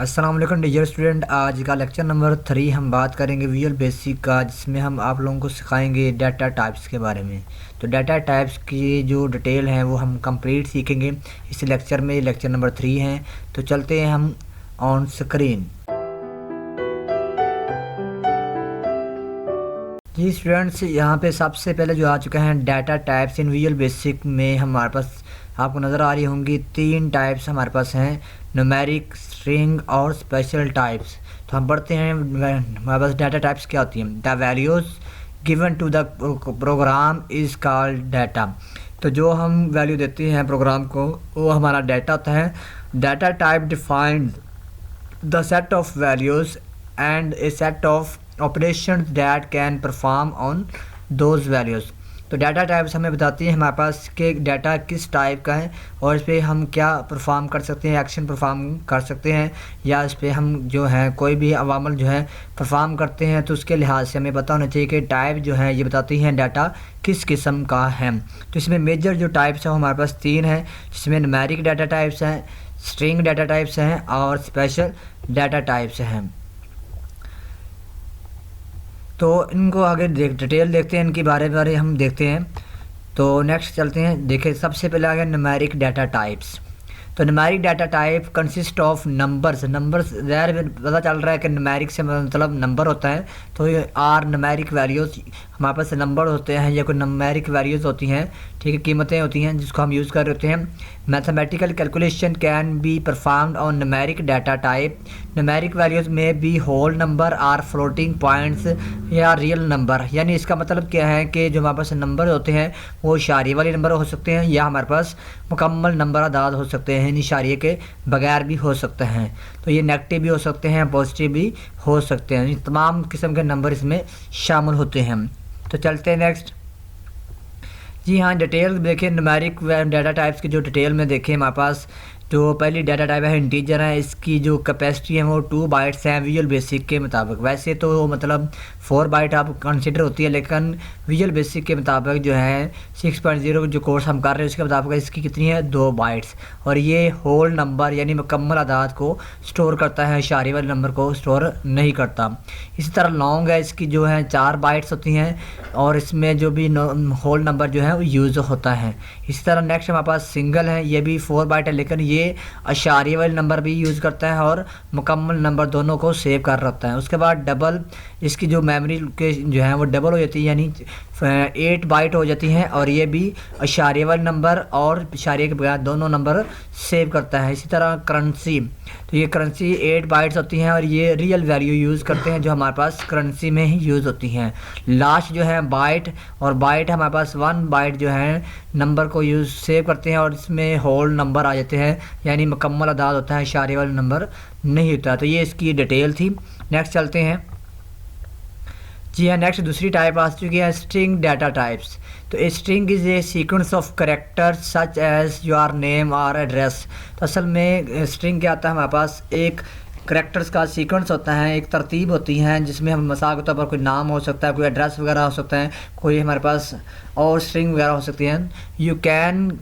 अस्सलाम वालेकुम dear student. आज का लेक्चर नंबर 3 हम बात करेंगे विजुअल बेसिक का, जिसमें हम आप लोगों को सिखाएंगे डाटा टाइप्स के बारे में। तो डाटा टाइप्स की जो डिटेल हैं वो हम कंप्लीट सीखेंगे इस लेक्चर में। लेक्चर नंबर 3 हैं, तो चलते हैं हम ऑन स्क्रीन। जी स्टूडेंट्स, यहाँ पे सबसे पहले जो आ चुके हैं data types in visual basic में हमारे पास आपको नज़र आ रही होंगी 3 टाइप्स हमारे पास हैं, न्यूमेरिक, स्ट्रिंग और स्पेशल टाइप्स। तो हम पढ़ते हैं हमारे पास डाटा टाइप्स क्या होती हैं। The values given to the program is called data. तो जो हम वैल्यू देते हैं प्रोग्राम को वो हमारा डाटा होता है। Data type defined the set of values and a set of operations that can perform on those values। तो डाटा टाइप्स हमें बताती है हमारे पास कि डाटा किस टाइप का है और इस पर हम क्या परफॉर्म कर सकते हैं, एक्शन परफॉर्म कर सकते हैं, या इस पर हम जो है कोई भी अवामल जो है परफॉर्म करते हैं। तो उसके लिहाज से हमें पता होना चाहिए कि टाइप जो है ये बताती हैं डाटा किस किस्म का है। तो इसमें मेजर जो टाइप्स हैं हमारे पास 3 हैं, जिसमें न्यूमेरिक डाटा टाइप्स हैं, स्ट्रिंग डाटा टाइप्स हैं और स्पेशल डाटा टाइप्स हैं। तो इनको आगे डिटेल देखते हैं, इनके बारे हम देखते हैं। तो नेक्स्ट चलते हैं। देखिए सबसे पहले आ गया न्यूमेरिक डाटा टाइप्स। तो numeric data type consist of numbers. ज़ाहिर पता चल रहा है कि न्यूमेरिक से मतलब नंबर होता है, तो ये आर न्यूमेरिक वैल्यूज़ हमारे पास नंबर होते हैं या कोई न्यूमेरिक वैल्यूज़ होती हैं, ठीक है, कीमतें होती हैं जिसको हम यूज़ कर रहे होते हैं। Mathematical calculation can be performed on numeric data type. Numeric values में be whole number or floating points या रियल नंबर। यानी इसका मतलब क्या है कि जो हमारे पास नंबर होते हैं वो इशारे वाले नंबर हो सकते हैं या हमारे पास मुकम्मल नंबर आदाद हो सकते हैं, इशारे के बगैर भी हो सकते हैं। तो ये नेगेटिव भी हो सकते हैं, पॉजिटिव भी हो सकते हैं, तमाम किस्म के नंबर इसमें शामिल होते हैं। तो चलते हैं नेक्स्ट। जी हाँ, डिटेल देखिए न्यूमेरिक डाटा टाइप्स की जो डिटेल में देखें हमारे पास जो पहली डाटा टाइप है इंटीजर है। इसकी जो कैपेसिटी है वो 2 बाइट्स हैं विजुअल बेसिक के मुताबिक। वैसे तो मतलब 4 बाइट आप कंसिडर होती है, लेकिन विजुअल बेसिक के मुताबिक जो है 6.0 जो कोर्स हम कर रहे हैं उसके मुताबिक इसकी कितनी है 2 बाइट्स। और ये होल नंबर यानी मुकम्मल आदाद को स्टोर करता है, इशारे वाले नंबर को स्टोर नहीं करता। इसी तरह लॉन्ग है, इसकी जो है 4 बाइट्स होती हैं और इसमें जो भी होल नंबर जो है वो यूज़ होता है। इसी तरह नेक्स्ट हमारे पास सिंगल है, ये भी 4 बाइट है, लेकिन ये अशारिया वाले नंबर भी यूज़ करता है और मुकम्मल नंबर दोनों को सेव कर रखता है। उसके बाद डबल, इसकी जो मेमोरी के जो है वो डबल हो जाती है, यानी 8 बाइट हो जाती हैं और ये भी अशारिया वाले नंबर और इशारे के बगैर दोनों नंबर सेव करता है। इसी तरह करेंसी, तो ये करेंसी 8 बाइट्स होती हैं और ये रियल वैल्यू यूज़ करते हैं जो हमारे पास करेंसी में ही यूज़ होती हैं। लास्ट जो है बाइट, और बाइट हमारे पास 1 बाइट जो है नंबर को यूज़ सेव करते हैं और इसमें होल नंबर आ जाते हैं, यानी मुकम्मल आदाद होता है, इशारे वाला नंबर नहीं होता। तो ये इसकी डिटेल थी। नेक्स्ट चलते हैं। जी हाँ, नेक्स्ट दूसरी टाइप आ चुकी है स्ट्रिंग डाटा टाइप्स। तो a string is a sequence of characters such as your name और एड्रेस। तो असल में स्ट्रिंग क्या आता है, हमारे पास एक करैक्टर्स का सीक्वेंस होता है, एक तरतीब होती है जिसमें हम मिसाल के तौर पर कोई नाम हो सकता है, कोई एड्रेस वगैरह हो सकता है, कोई हमारे पास और स्ट्रिंग वगैरह हो सकती हैं। You can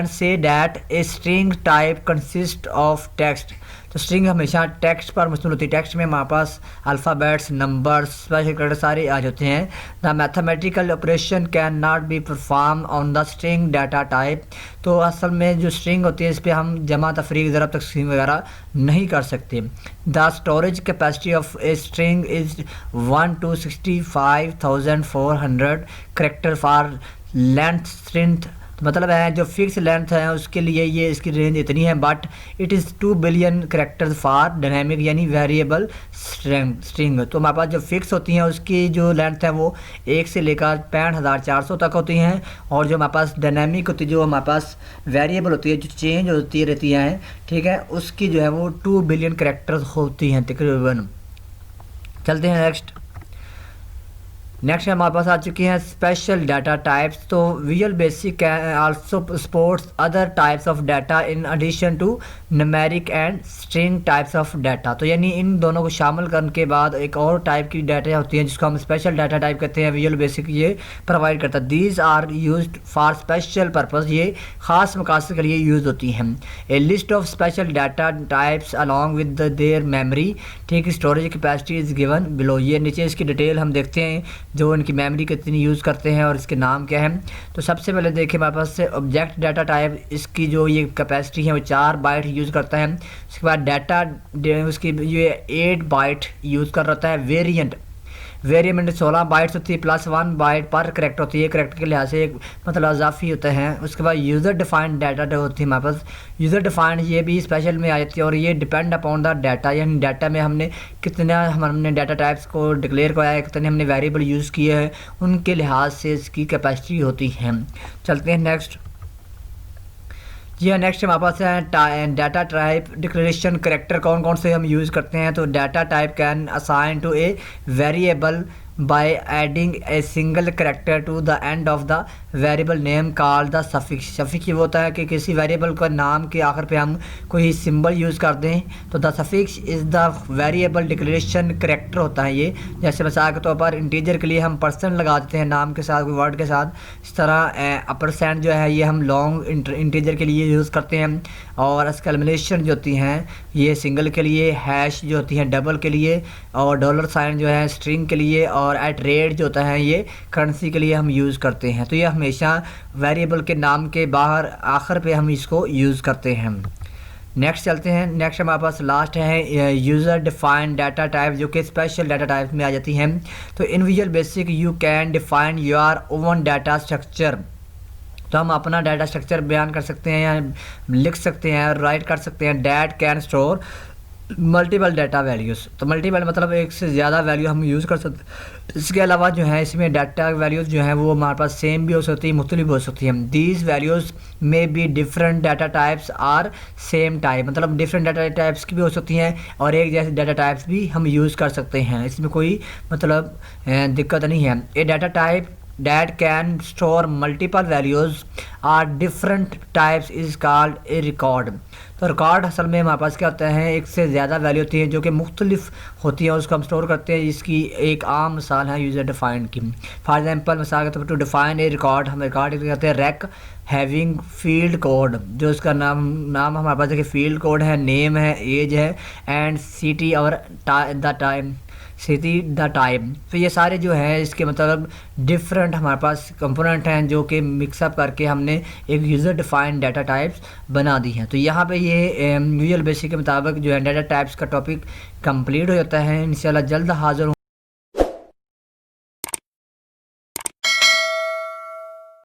say that a string type consist of text. तो स्ट्रिंग हमेशा टेक्स्ट पर मुश्तमिल होती है। टेक्स्ट में हमारे पास अल्फ़ाबेट्स, नंबर्स, स्पेशल कैरेक्टर सारे आ जाते हैं। The mathematical operation can not be perform on the string data type. तो असल में जो स्ट्रिंग होती है इस पर हम जमा, तफरीक, ज़रब, तक़सीम वगैरह नहीं कर सकते। The storage capacity of a string is 1 to 65,400 character for length strength. तो मतलब है जो फिक्स लेंथ है उसके लिए ये इसकी रेंज इतनी है, but it is 2 billion characters for dynamic यानी वेरिएबल स्ट्रिंग। तो हमारे पास जो फिक्स होती हैं उसकी जो लेंथ है वो 1 से लेकर 65,400 तक होती हैं, और जो हमारे पास डायनेमिक होती है, जो हमारे पास वेरिएबल होती है, जो चेंज होती रहती हैं, ठीक है, उसकी जो है वो 2 बिलियन करेक्टर्स होती हैं तकरीबन। चलते हैं नेक्स्ट। नेक्स्ट हमारे पास आ चुकी हैं स्पेशल डाटा टाइप्स। तो visual basic also supports other types of data in addition to numeric and string types of data. तो यानी इन दोनों को शामिल करने के बाद एक और टाइप की डाटा होती हैं जिसको हम स्पेशल डाटा टाइप कहते हैं। विजुअल बेसिक ये प्रोवाइड करता है। These are used for special purpose, ये ख़ास मकासद के लिए यूज़ होती हैं। A list of special data types along with their memory, ठीक, storage capacity is given below. ये नीचे इसकी डिटेल हम देखते हैं जो इनकी मेमोरी कितनी यूज़ करते हैं और इसके नाम क्या है। तो सबसे पहले देखिए हमारे पास से ऑब्जेक्ट डाटा टाइप, इसकी जो ये कैपेसिटी है वो 4 बाइट यूज़ करता है। उसके बाद डाटा उसकी ये 8 बाइट यूज़ कर रहा है। वेरिएंट 16 बाइट्स होती है प्लस 1 बाइट पर करेक्टर होती है। करेक्टर के लिहाज से एक मतलब इजाफी होता है। उसके बाद यूज़र डिफाइंड डाटा होती है हमारे पास। यूज़र डिफाइंड ये भी स्पेशल में आ जाती है और ये डिपेंड अपॉन द डाटा, यानी डाटा में हमने कितना हमने डाटा टाइप्स को डिक्लेयर किया है, कितने हमने वेरिएबल यूज़ किए हैं, उनके लिहाज से इसकी कैपेसिटी होती है। चलते हैं नेक्स्ट। जी हाँ, नेक्स्ट हमारे पास है डाटा टाइप डिक्लेरेशन करेक्टर कौन कौन से हम यूज़ करते हैं। तो data type can assign to a variable by adding a single character to the end of the variable name called the suffix. Suffix ये होता है कि किसी वेरिएबल का नाम के आखिर पे हम कोई सिंबल यूज़ कर दें तो the suffix is the variable declaration character होता है ये। जैसे मिसाल के तौर पर इंटीजर के लिए हम परसेंट लगा देते हैं नाम के साथ, कोई वर्ड के साथ। इस तरह परसेंट जो है ये हम लॉन्ग इंटीजर के लिए यूज़ करते हैं। और एक्सक्लेमेशन जो होती हैं ये सिंगल के लिए, हैश जो होती हैं डबल के लिए, और डॉलर साइन जो है स्ट्रिंग के लिए, और एट रेट जो होता है ये करेंसी के लिए हम यूज़ करते हैं। तो ये हमेशा वेरिएबल के नाम के बाहर आखिर पे हम इसको यूज़ करते हैं। नेक्स्ट चलते हैं। नेक्स्ट हमारे पास लास्ट है यूज़र डिफाइंड डाटा टाइप, जो कि स्पेशल डाटा टाइप में आ जाती हैं। तो इन visual basic you can define your own data structure. तो हम अपना डाटा स्ट्रक्चर बयान कर सकते हैं या लिख सकते हैं और राइट कर सकते हैं। That can store multiple data values. तो मल्टीपल मतलब एक से ज़्यादा वैल्यू हम यूज़ कर सकते हैं। इसके अलावा जो है इसमें डाटा वैल्यूज़ जो हैं वो हमारे पास सेम भी हो सकती है, मुख्तलिफ हो सकती हैं। दीज वैल्यूज़ में be different data types are same type, मतलब डिफरेंट डाटा टाइप्स की भी हो सकती हैं और एक जैसे डाटा टाइप्स भी हम यूज़ कर सकते हैं। इसमें कोई मतलब दिक्कत नहीं है। A data type that can store multiple values or different types is called a record। तो रिकॉर्ड असल में हमारे पास क्या होता है, एक से ज़्यादा वैल्यू होती है जो कि मुख्तलिफ होती है, उसको हम स्टोर करते हैं। इसकी एक आम मिसाल है यूज़र डिफाइंड की। फॉर एग्जांपल मिसाल के तौर पर टू डिफाइन ए रिकॉर्ड, हम रिकॉर्ड कहते हैं रैक हैविंग फील्ड कोड, जो इसका नाम हमारे पास देखिए फील्ड कोड है, नेम है, एज है, एंड सिटी और द टाइम टाइम। तो ये सारे जो है इसके मतलब डिफरेंट हमारे पास कंपोनेंट हैं जो कि मिक्सअप करके हमने एक यूज़र डिफाइंड डाटा टाइप्स बना दी हैं। तो यहाँ पे ये विजुअल बेसिक के मुताबिक जो है डाटा टाइप्स का टॉपिक कंप्लीट हो जाता है। इंशाल्लाह जल्द हाज़िर